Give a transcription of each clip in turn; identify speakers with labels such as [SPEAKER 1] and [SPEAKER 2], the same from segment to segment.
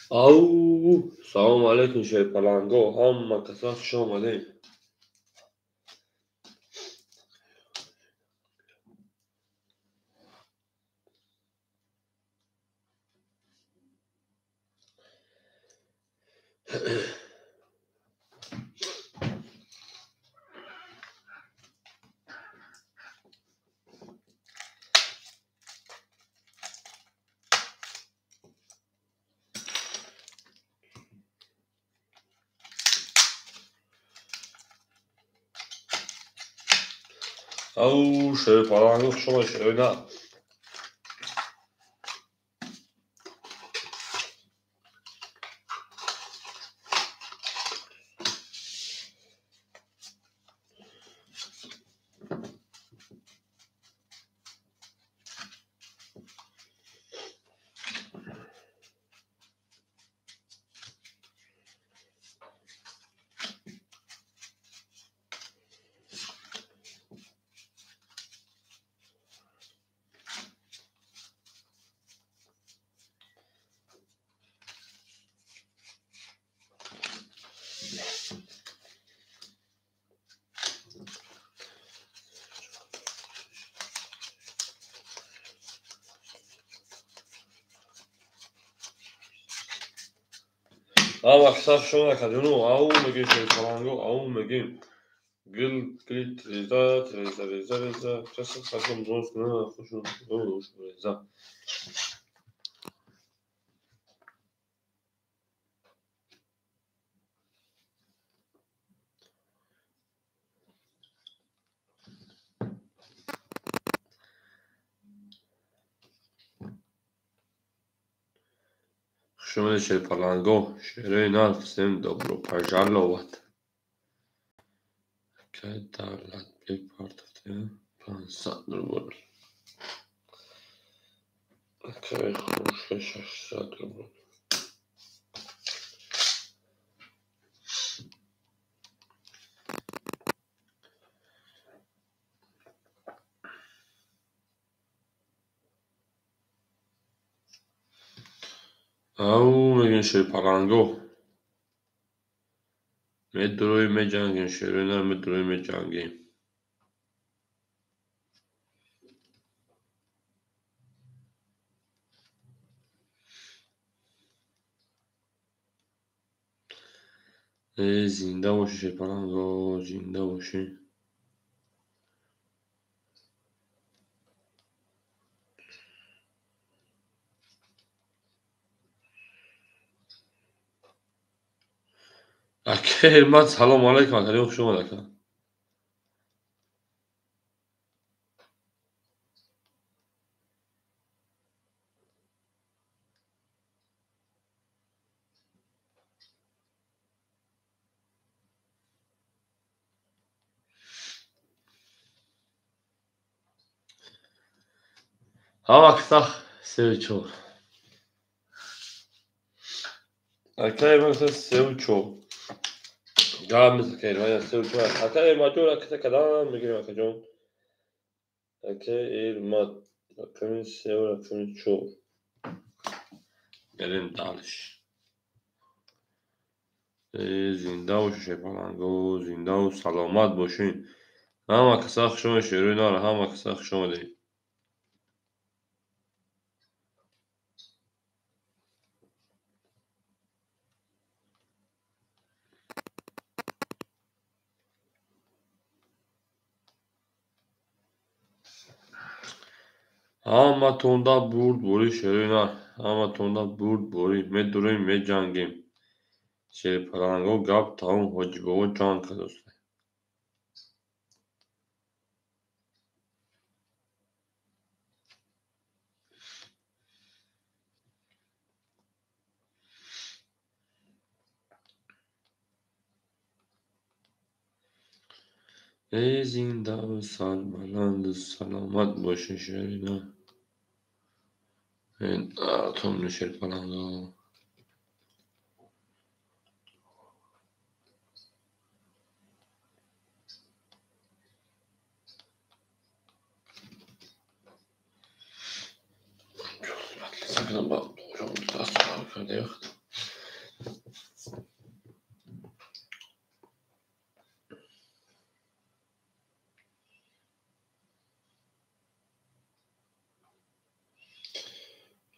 [SPEAKER 1] Au, salam alaikum şeypalango, hamma kasaf şomade. Au, şeypalango şoma şöyle. Hamma kasaf şoma kadını, au megin şeypalango, au megin. Gül, reza. Kasaf sakın dost ne hoşun, hoş reza. Şoma şeypalango, şere nalf sen dobro pajalovat. Okay, devlet bir part of the plan satılır. Okay, hoş satılır. Au megin şeypalango. Medroy me jangin şerena medroy me jangin. Zinde başı şeypalango, zinde başı. Okay, man salam aleykum akali hoş olmadı ka. Ha vaksa sevço. Okay, man sevço. Ya mesela ya sevço. Okay, maçora kısa kadar megin akacağım. Okay, mat. Akın sevra akın ço. Gelin dalış. Zinde başı şeypalango, zinde salamat başın. Hamma kasaf şoma şerena, hamma kasaf şoma değil. Hamma tonda burd bori şerena. Hamma tonda burd bori. Medroy me jangim. Şeypalango gap taun hocibo can kados. Zinda salmalandı salamat başın şerena. En atomlu şeypalango. Sakın bak. Çok da sonra yok.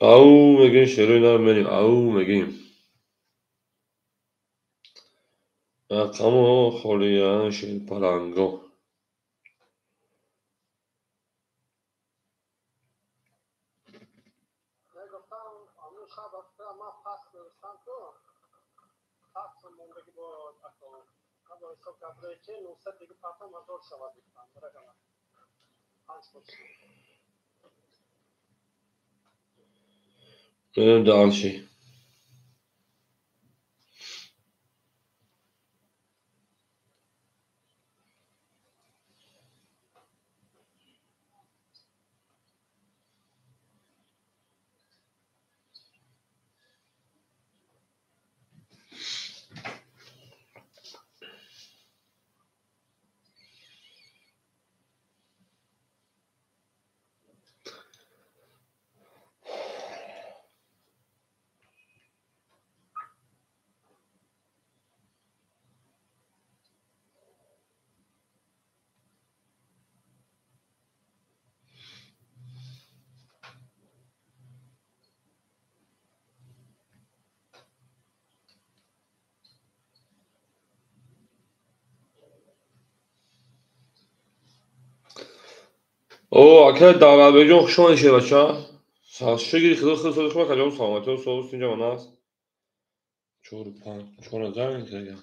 [SPEAKER 1] 아우 맥인 쉐르나면이 아우 맥인 아 카모 홀리야 실파랑고 benim de aynı şey. arkadaşlar davranıcı okşama işe başa. Saçlı hızlı çalışma kaçalım sağlamatı soğuk since bana. Çorpan, çorazar mı ya?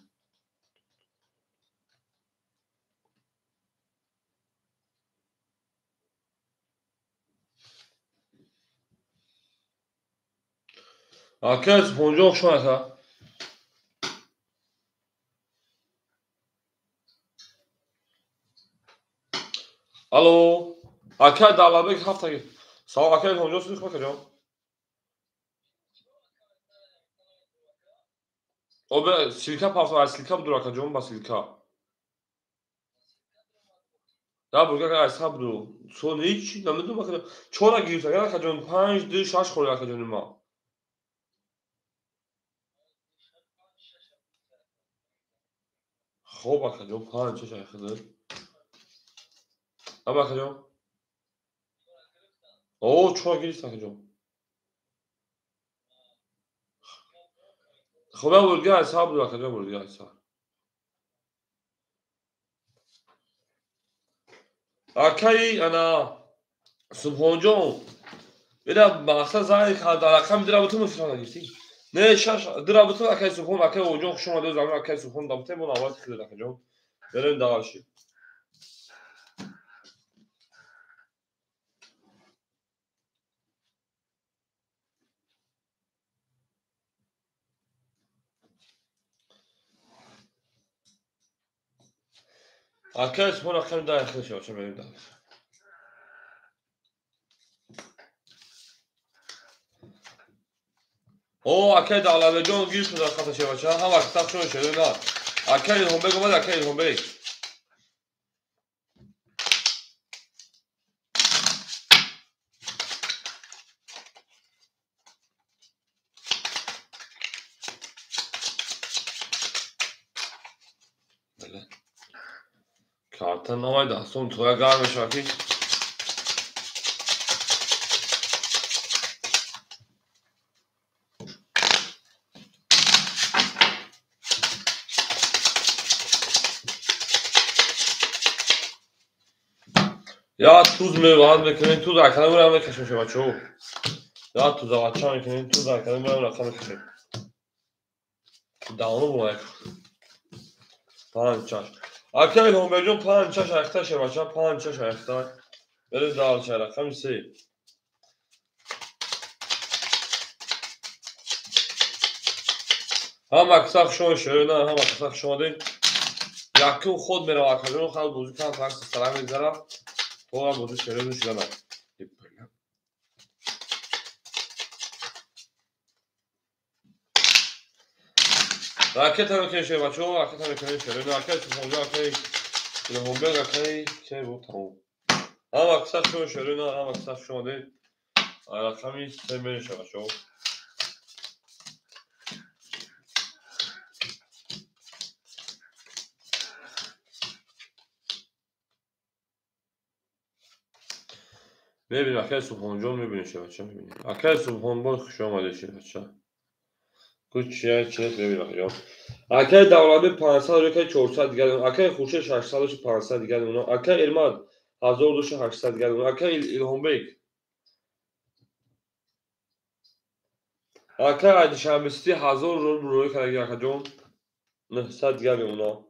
[SPEAKER 1] arkadaşlar boncu okşama ya. Alo. arkadaşlar davranıcı hafta git. Sağ ol arkadaşlar boncu çalışma kaçalım. O be silka paflar silka budur akacağım bas silka. Ya burger hesab رو تو هیچ نمیدونم که چورا گیرت اگر کجون 5 2 6 خوری کجون ما خب کجون 5 6 خدر اما کجون او چورا گیرت کجون خب burger hesab رو کجون burger hesab اکی انا سبحانجو بلا مقصد زای که در رقم درا بتون میفرستن گیرتی نه شش درا بتون اکی سبحان اکی اوجو شما دو زمان اکی سبحان دامته بون آواز خیلی کجون بریم داشی اکی سبحان اکی دای خیلی شو بریم داشی او اکی دالا جون گیرت در خاطر چه باشه هم وقت شون شده نه اکی هم بگو من اکی هم بگو Kartın olaydı. Son tura gelmiş bakayım. Ya tuz mu var mekanın tuz arkadan buraya mı kaçmış ama çoğu. Ya tuz açan mekanın tuz arkadan buraya mı kaçmış. Dağını bu ayak. Pançaş. Arkadaşlar Homberjon pançaş ayakta şey başa pançaş ayakta. Böyle dağıl çayrak hem şey. هم اکساق شما شده هم اکساق شما دین یکی خود میره آکادون خود بوزی کنم فرس سلام میگذارم تو هم بوزی شده دوش دارم راکت هم کنشه بچه ها راکت هم کنشه شده راکت همونجا اکی این همبرگ اکی که بود تموم هم اکساق شما شده هم اکساق شما دین رقمی سه میشه بچه ها میبینیم اکای سبحان جان میبینیم چه بچه میبینیم اکای سبحان باز خوش آمده چه بچه کوچیه چه میبینیم جان اکای دولابی 500 اکای 400 دیگر اکای خوشه 600 500 دیگر اونا اکای ارماد 1800 دیگر اونا اکای الهام بیگ اکای عدشنبستی 1000 روی کنگی اکا جان 900 دیگر اونا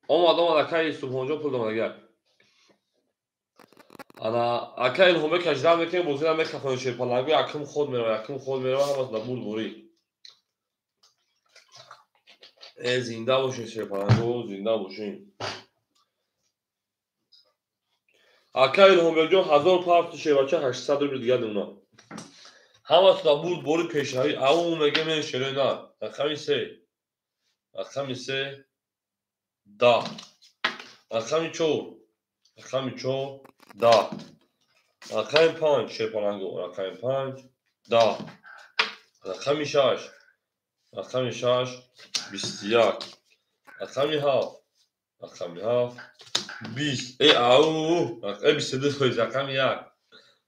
[SPEAKER 1] اما آدم اکای سبحان جان پول دام دیگر انا اکای الهام بیگ کجرا میکنه بوزیدم میکفن شیپالنگی اکم خود میره اکم خود میره هم از دبول موری زنده باشین شیپالنگو زنده باشین اکای الهام بیگ جان 1000 پارت شیبچه 800 رو دیگر اونا همه دبول بوری پیشایی او میگه من شده نه اکمی سه دا اکمی چو دا اکمی 5 شیپالنگو اکمی 5 دا اکمی 6 21 اکمی 7 20 او اکمی 22 اکمی 1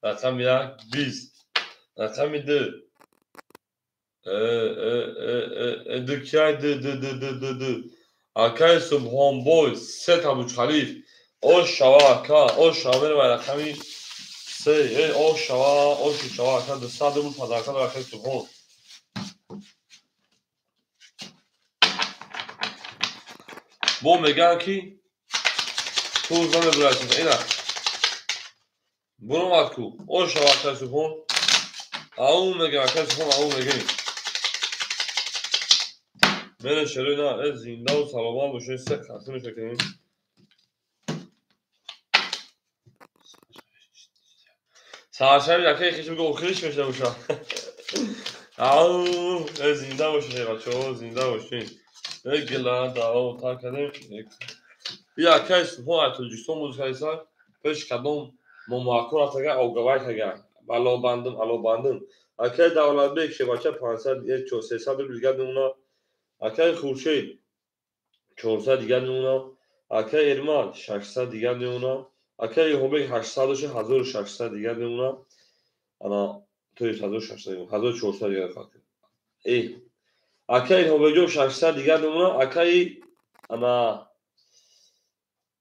[SPEAKER 1] اکمی 1 20 اکمی 2 دو اکای سبحان بوی سه تا بوچ خلیف او شوا اکا او شامر و اکمی سه او شوا اکا دو صد بود پدرکان و اکای سبحان بو میگن کی تو زن برایسید اینا برو ماتکو او شوا اکای سبحان او میگن اکای سبحان او میگن من شروع نه از زنده و سلامان بشه سه خاصه میشه کنیم سرشبی اکای خیشم که اوخیش میشه بشه او زنده باشین بچه ها زنده باشین یک گلان دعا و تا کردیم بیا اکای سبحان اتوجیستون بود خیلیسان پیش کدوم مماکور اتگه اوگوای تگه علو باندم اکای دولت بیک شبچه 500 یک 300 دیگر نمونا اکای خورشید 400 دیگر نمونا اکای ارماد 600 دیگر نمونا اکای هوبیک 800 1600 دیگر نمونا انا توی 1600 1400 دیگر خاطر ای اکای هوبیک 600 دیگر نمونا اکای انا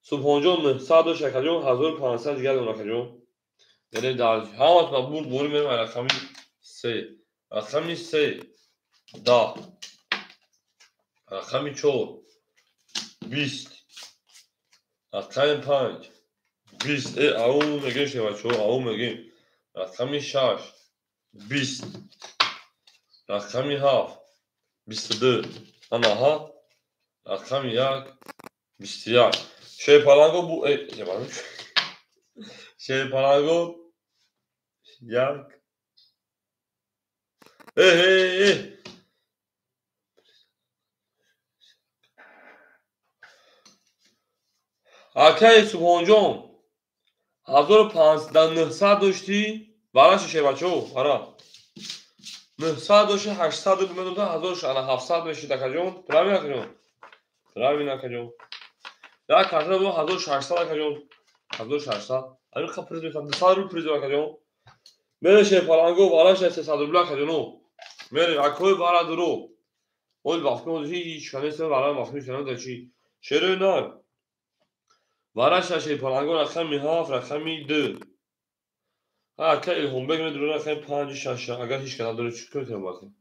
[SPEAKER 1] سبحان جان 100 شکجون 1500 دیگر نمونا کجون یعنی در همات مبور بوری میرم رقمی 3 رقمی 3 دا رقمی 4 20 رقمی 5 20 او میگه شه بچه او میگه رقمی 6 20 رقمی 7 22 انا ها رقمی 1 21 شیپالنگو بو شیپالنگو 1 اکای سبحان جان 1500 داشتی براش شه بچه ها 900 داشتی 800 بمیدون تا 1700 میشی دکا جون ترامی نکا جون ترامی نکا جون یا کتره بو 1600 دکا جون 1600 همین خب پریز میکنم 200 رو پریز دکا جون میره شه پالانگو براش 300 روبلا کا جونو میره اکوی بارا درو اول وقتی اون هیچ کنه سه برای وقتی شدن داشتی چرا نه براش شه پالانگو رقمی 7 رقمی 2 اکای الهام بیگ میدونه رقم 5 6 اگر هیچ کنه داره چیکار کنه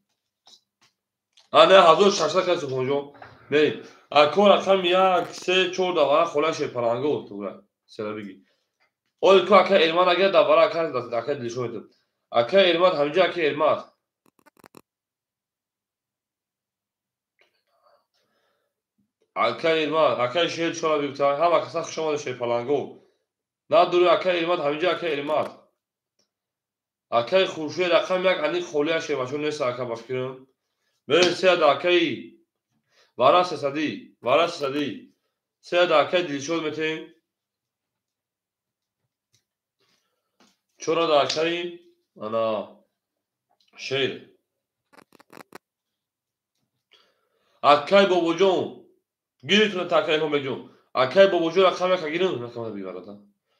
[SPEAKER 1] نه 1600 کسی سبحان بریم اکو رقم 1 3 4 دوباره خلاش پرانگو تو سر بگی اول کو اکا ایرمان اگر دوباره اکا دلشو میتون اکا ایرمان همینجا اکا ایرمان اکا ایرمان اکا شهر چرا بیوتا هم اکا شما شه پرانگو نه دور اکا ایرمان همینجا اکا ایرمان اکا خورشید رقم 1 انی خلاش ماشون نیست اکا بفکرم بریم سه اکای وارا سدی سه اکا دلشو میتون چرا داشتیم انا شیر اکای بابا جون گیریتونه تاکای هم بجون акай бобоҷон рақам як агирин рақама бибарада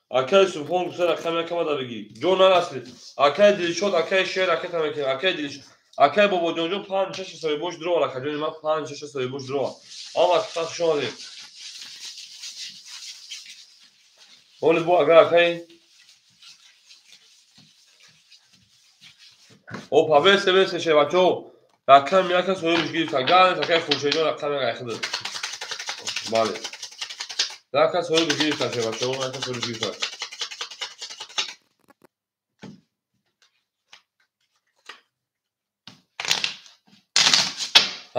[SPEAKER 1] акай субҳон гуфта рақам якама да бигӣ ҷонан асли акай дилшод акай шер акай тамакин акай дилшод акай бобоҷонҷон 5-6 соҳибош дрова ракаҷони ман 5-6 соҳибош дрова ама фахшоди оли бо агар акай о павесе весе ше бачо рақам яка соҳибош гирифта галес акай хуршедҷон рақам як айхида бале яка соҳибош гирифта ше бачо яка соҳибош гирифта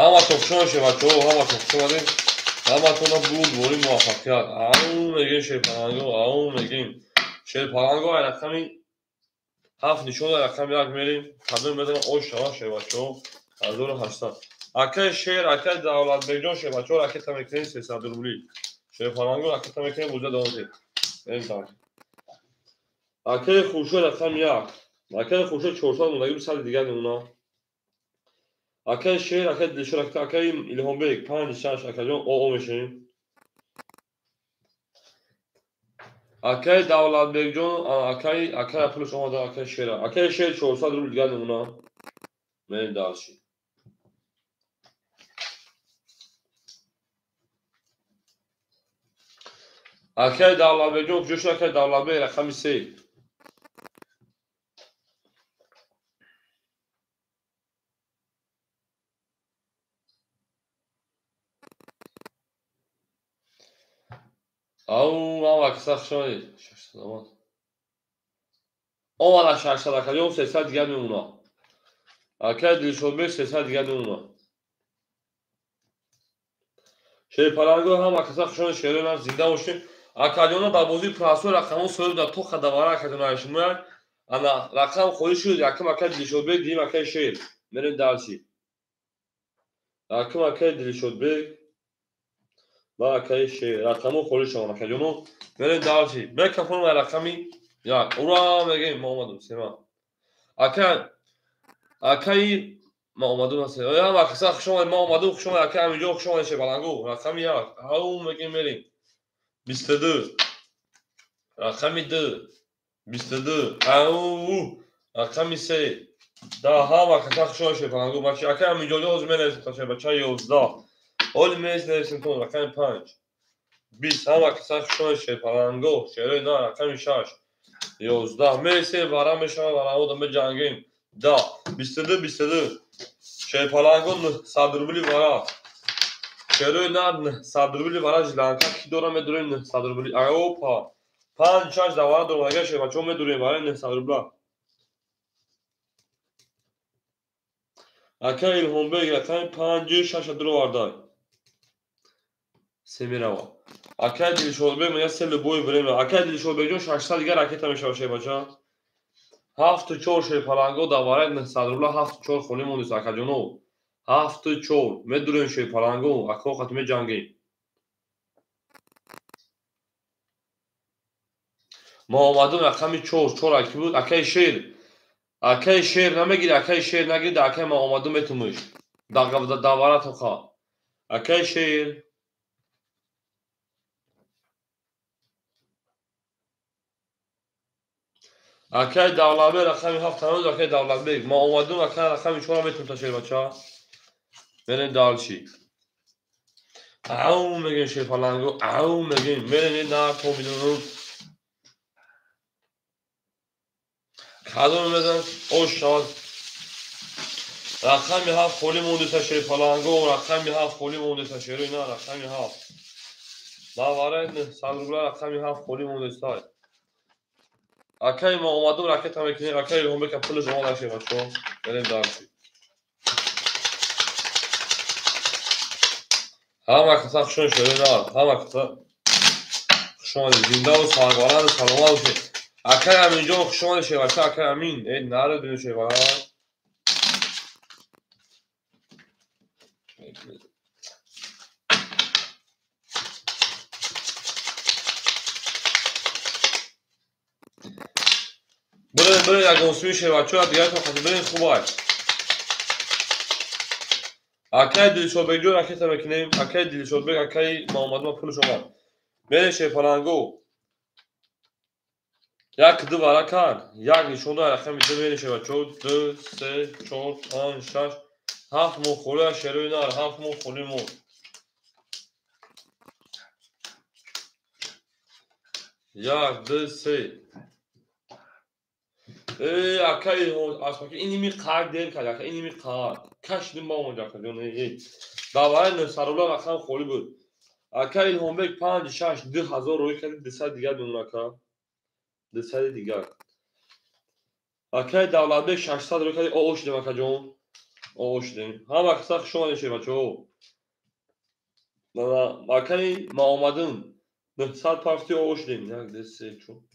[SPEAKER 1] ҳаматон хушом шед бачаҳо ҳаматон хуш омадед ҳаматона буд бори муваффақият аун мегем шерпаланго аун мегем шерпаланго ай рақами 7 нишон ай рақами 1 мерем табин медонам ош шава шед бачаҳо 1800 акай шер акай давлатбекҷон шед бачаҳо ракета мекунем 300 рубли шерпаланго ракета мекунем буҷа донед акай хуршед рақами 1 акай хуршед 400 мондаги 200 дигар мемонад акай шер акай дилшод акай илҳомбек 5-6 акайҷон оо мешавем акай давлатбекҷон акай пулаш омада акай шер 400 рубл дигар мемонад мерем далши акай давлатбекҷон куҷо шуд акай давлатбек рақами 3 ау ама киса хушомадед 600 омад омада 600 акайҷон 300 дигар мемонад акай дилшодбек 300 дигар мемонад шерпаланго ҳама киса хушомадед шерои ман зинда бошед акайҷона дар бозии прасои рақамҳо соҳиб дар то хадавара акайҷона шумояд ана рақам холӣ шуд якум акай дилшодбек дуюм акай шер мерем далчи якум акай дилшодбек ба акай шер рақамҳо холӣ шаванд акайҷоно мерем далчи мекафонам ай рақами як ура мегем ма омадум сема акай ма омадум аст ама киса хушомадед ма омадум хушомадед акай ҳаминҷо хушомадед шерпаланго рақами як ау мегем мерем 22 рақами 2 22 ау рақами 3 да ҳама киса хушомадед шерпаланго бача акай ҳаминҷоҷо ҳозир менависем та бача 11 оли менависем тон рақами 5 20 ҳама киса хушомадед шерпаланго шерои на рақами 6 11 мерисем вара мешавад вараҳода меҷангем 10 22 шерпаланго 900 рубли вара шерои на 900 рубли вара жиланка ки дора медурем 900 рубли опа 5-6 да вара дорем агар шербачаҳо медурем вара 900 рубла акай илҳомбек рақами 5-6 дурвардай се мерава акай дилшодбек мегӯяд се любови время акай дилшодбекҷон 600 дигар ракета мешавад шербача 7-4 шерпаланго да вара 900 рубла 7-4 холӣ мондест акайҷоно 7-4 медурем шерпаланго акоқат меҷангем ма омадум рақами 4 аки буд акай шер намегири акай шер нагири акай ма омадум метумуш да вара тоқа акай шер акай давлатбек рақами 7 ҳанӯз акай давлатбек ма омадум акай рақами 4 метумта шербача мерем далчи ау мегем шерпаланго ау мегем мерем на то бидунум кадом мезанам ош шавад рақами 7 холӣ мондеса шерпаланго рақами 7 холӣ мондеса шерои на рақами 7 ба вара 100 рубла рақами 7 холӣ мондеса акай ма омадум ракета мекунем акай илҳомбека пулаш омада шербачаҳо мерем далчи ҳама киса хушом шерои на ҳама киса хушомадед зиндаву сарбаланду саломат бошед акай ҳаминҷо хушомадед шербача акай амин нарӯ бинӯ шербаланд برید ягон сӯи шербачаҳо дигартон хати бирем хуб аст акай дилшодбекҷон ракета мекунем акай дилшодбек акай ма омадум пулаш омад میره شیپالانگو یک دو ورکر یک نشونه رقم میده میره شیپالانگو 2 3 4 5 6 7 مو خوله شروع نار 7 مو خولی مو یک دو سه اکای اسپاکی اینی می قرد دیر کرد اینی می قرد کشیدیم با اونجا کردیم داوای نصرولا رقم خولی بود اکای الهامبک 5 6 2000 روی کرد دسته دیگر دونونا کرد دسته دیگر اکای دولتبک 600 روی کرد اوش دیم اکا جون اوش دیم هم اکساق شما نشه بچو اکای ما اومدن 900 پافتی اوش دیم یک دسته چون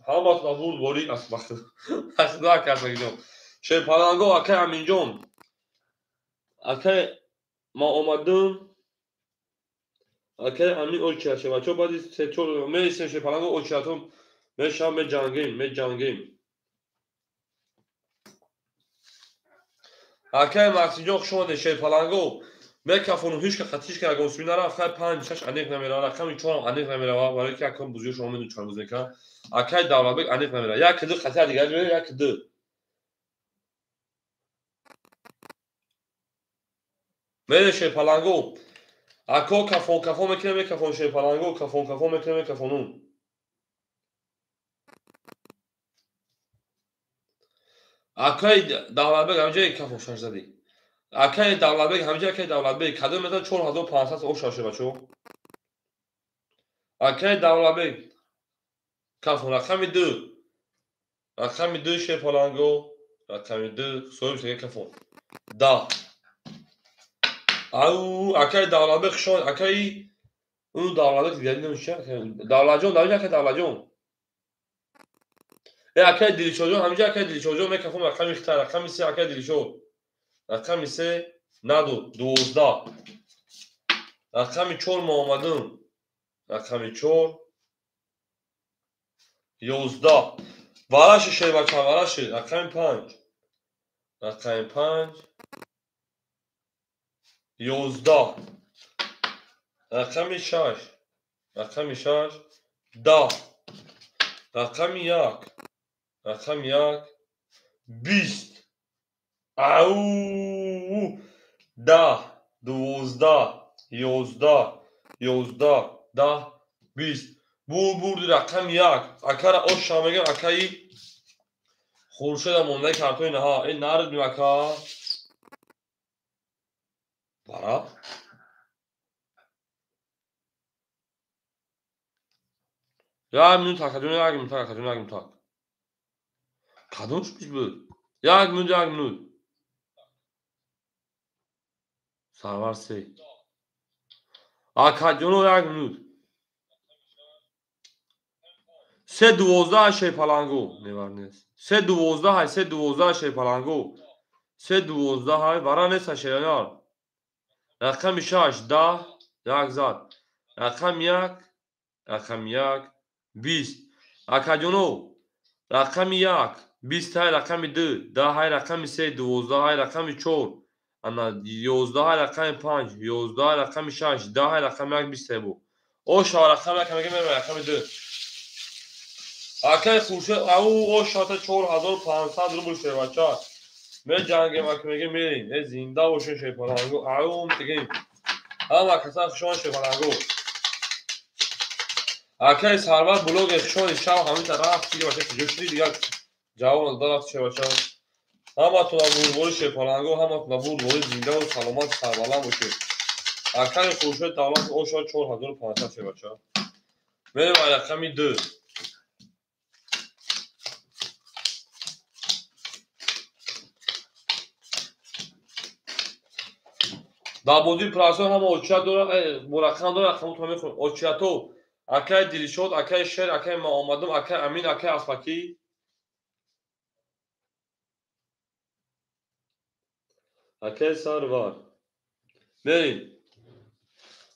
[SPEAKER 1] هم اصلا بود بوری اسباخت اصلا کرد بگیم شیپالانگو اکای امین جون اکای ما اومدم اکای امین اوچیا شه بچو بعد سه چور میسه شیپالانگو اوچیاتم میشم به جنگیم اکای ماکسی جون شما شیپالانگو میکافون هیچ که خطیش که اگه اسمی نرفت خیلی 5 6 انیق نمیره رقم 4 انیق نمیره ولی که کم بزرگ شما میدون چهار بزنید که اکای دولتبک انیق نمیره یک دو خطی دیگه میره یک دو میره شیپالانگو اکو کافون میکنه میکافون شیپالانگو کافون میکنه میکافونون اکای دولتبک همجای کافون شش زدی اکای دولتبک همجای اکای دولتبک کدوم مثلا 4500 او شاشه بچو اکای دولتبک کافون رقم دو شیپالانگو رقم دو سویم شده کافون دا او اکای دولتبک شون اکای اون دولتبک دیگه نمیشه دولت جون اکای دولت جون اکای دیلیچو همجای اکای دیلیچو میکافون رقم اختار رقم سه اکای دیلیچو رقم سه ندو 12 رقم 4 ما اومدم رقم 4 11 ورش شه بچه ورش رقم 5 11 رقم 6 10 رقم 1 20 او 10 12 11 10 20 بردی رقم 1 اکر اوش شامگم اکایی خورشید مونده کارتوی نها این نرد میوکا برا یک minut tak kadın یک minut kadın çıkmış bu یک minut sarvar se akadyono یک minut سه 12 شیپالانگو میوارنس سه 12 های سه 12 شیپالانگو سه 12 های ورانس شیرانار رقم 6 10 یک زد رقم 1 20 اکادیونو رقم 1 20 های رقم 2 10 های رقم 3 12 های رقم 4 انا 11 های رقم 5 11 های رقم 6 10 های رقم 1 20 بو او شا رقم یک میگم رقم 2 اکای خوشه او شات 4500 روبل شه بچا می جنگ میگه میرین زنده باشین شیپالانگو او میگیم اما کسا شون شیپالانگو اکای سرور بلوگ شون شاو همین طرف دیگه باشه جوشی دیگه جواب دادات شه بچا اما تو بول شیپالانگو اما بول زنده و سلامت سربلند باشه اکای خوشه دولت او شات 4500 شه بچا میریم رقم 2 دابودی پراسو هم اوچا دو مرکم دو رقم تو میخون اوچاتو اکای دیلیشود اکای شر اکای ما اومدم اکای امین اکای اسپاکی اکای سروار بریم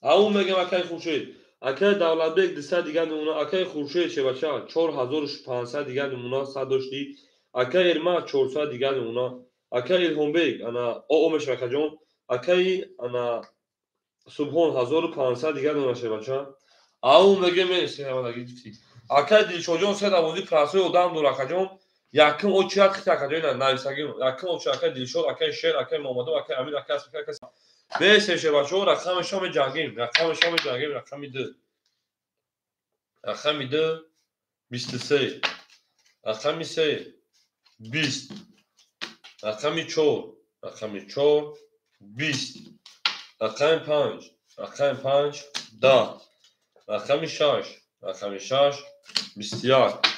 [SPEAKER 1] او میگم اکای خورشید اکای دولتبک دسته دیگه نمونه اکای خورشید چه بچه 4500 دیگه نمونه صد داشتی اکای ارما 400 دیگه نمونه اکای الهامبک انا او میشه اکای جون اکای انا سبحان 1500 دیگه نمونه شه بچه ההוא מגן מנס, מה נגיד פסיק. אקד דילשוג'ון סדה ודי פרסוי אודם דולקג'ון, יקם עוד שירת חיתקג'ון, נאיסגים, יקם עוד שאקד דילשוד, אקד שר, אקד מועמדו, אקד אמין, אקד ספקה, אקד ספקה. בסם שבשור, רחם שום ג'אגים, רחם מידה. רחם מידה, ביסטסי. רחם מיסי, ביסט. רחם מיצ'ור, ביסט. רחם פאנץ', דה. רחם מישש, ביסטיאק.